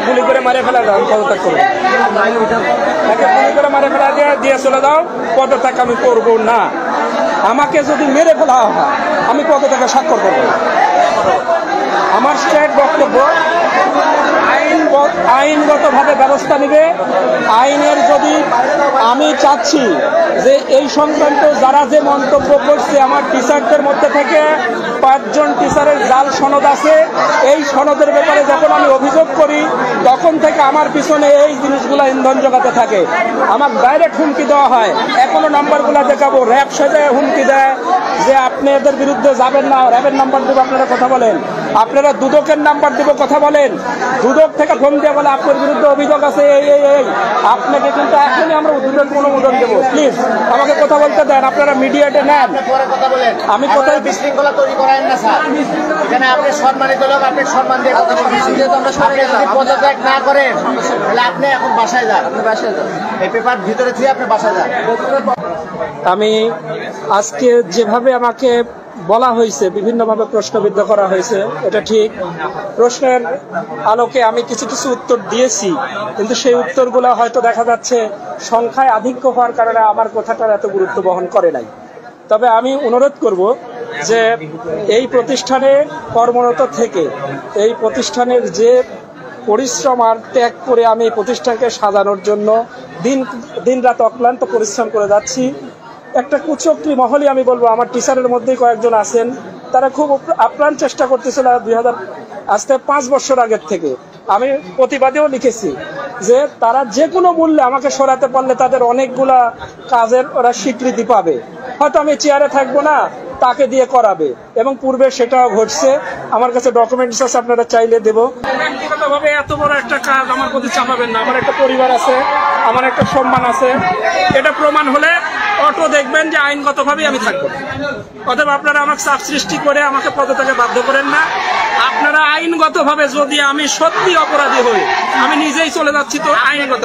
গুলি করে মারে ফেলা দাও, আমি পদত্যাগ করবো। তাকে গুলি করে মারে ফেলা দিয়ে চলে যাও, পদত্যাগ আমি করবো না। আমাকে যদি মেরে ফেলা হয় আমি পদত্যাগে স্বাক্ষর করবো। আমার স্ট্রেট বক্তব্য, আইনগতভাবে ব্যবস্থা নেবে। আইনের যদি আমি চাচ্ছি যে এই সংক্রান্ত যারা যে মন্তব্য করছে, আমার টিচারদের মধ্যে থেকে 5 জন টিচারের জাল সনদ আছে। এই সনদের ব্যাপারে যখন আমি অভিযোগ করি তখন থেকে আমার পিছনে এই জিনিসগুলো ইন্ধন জোগাতে থাকে। আমার ডাইরেক্ট হুমকি দেওয়া হয়, এখনো নাম্বারগুলো দেখাবো। র্যাব সাথে হুমকি দেয় যে আপনি এদের বিরুদ্ধে যাবেন না, র্যাবের নাম্বার দেবো, আপনারা কথা বলেন। আপনারা দুদকের নাম্বার দেবো, কথা বলেন। দুদক থেকে ফোন দিয়ে বলে আপনার বিরুদ্ধে অভিযোগ আছে এই আপনাকে কিন্তু এখনই আমরা দুদকের অনুমোদন দেবো। প্লিজ আমাকে কথা বলতে দেন, আপনারা মিডিয়াতে নেন। আমি কোথায় বিশৃঙ্খলা তৈরি করেন না স্যার, এখানে আপনি সম্মানিত লোক, আপনি সম্মান দিয়ে কথা বলেন। আপনি যদি পদত্যাগ না করেন তাহলে আপনি এখন বাসায় যান, এই পেপার ভিতরে দিয়ে আপনি বাসায় যান। আমি আজকে যেভাবে আমাকে বলা হয়েছে, বিভিন্নভাবে প্রশ্নবিদ্ধ করা হয়েছে, এটা ঠিক। প্রশ্নের আলোকে আমি কিছু কিছু উত্তর দিয়েছি, কিন্তু সেই উত্তরগুলো হয়তো দেখা যাচ্ছে সংখ্যায় আধিক্য হওয়ার কারণে আমার কথাটার এত গুরুত্ব বহন করে নাই। তবে আমি অনুরোধ করব যে এই প্রতিষ্ঠানে কর্মরত থেকে, এই প্রতিষ্ঠানের যে পরিশ্রম আর ত্যাগ করে আমি এই প্রতিষ্ঠানকে সাজানোর জন্য দিন রাত অক্লান্ত পরিশ্রম করে যাচ্ছি, একটা কুচক্রী মহলই আমি বলবো, আমার টিচারের মধ্যেই কয়েকজন আছেন, তারা খুব আপ্রাণ চেষ্টা করতেছিল 2000 আজ থেকে 5 বছর আগের থেকে। আমি প্রতিবাদেও লিখেছি যে তারা যে কোনো মূল্যে আমাকে সরাতে পারলে তাদের অনেকগুলা কাজের ওরা স্বীকৃতি পাবে। হয়তো আমি চেয়ারে থাকবো না, তাকে দিয়ে করাবে, এবং পূর্বে সেটাও ঘটছে। আমার কাছে ডকুমেন্টস আছে, আপনারা চাইলে দেবো। ব্যক্তিগতভাবে এত বড় একটা কাজ আমার প্রতি চাপাবেন না। আমার একটা পরিবার আছে, আমার একটা সম্মান আছে। এটা প্রমাণ হলে অটো দেখবেন যে আইনগতভাবেই আমি থাকবো। অতএব আপনারা আমাকে চাপ সৃষ্টি করে আমাকে পদত্যাগে বাধ্য করেন না। আপনারা আইনগতভাবে, যদি আমি সত্যি অপরাধী হই, আমি নিজেই চলে যাচ্ছি, তো আইনগত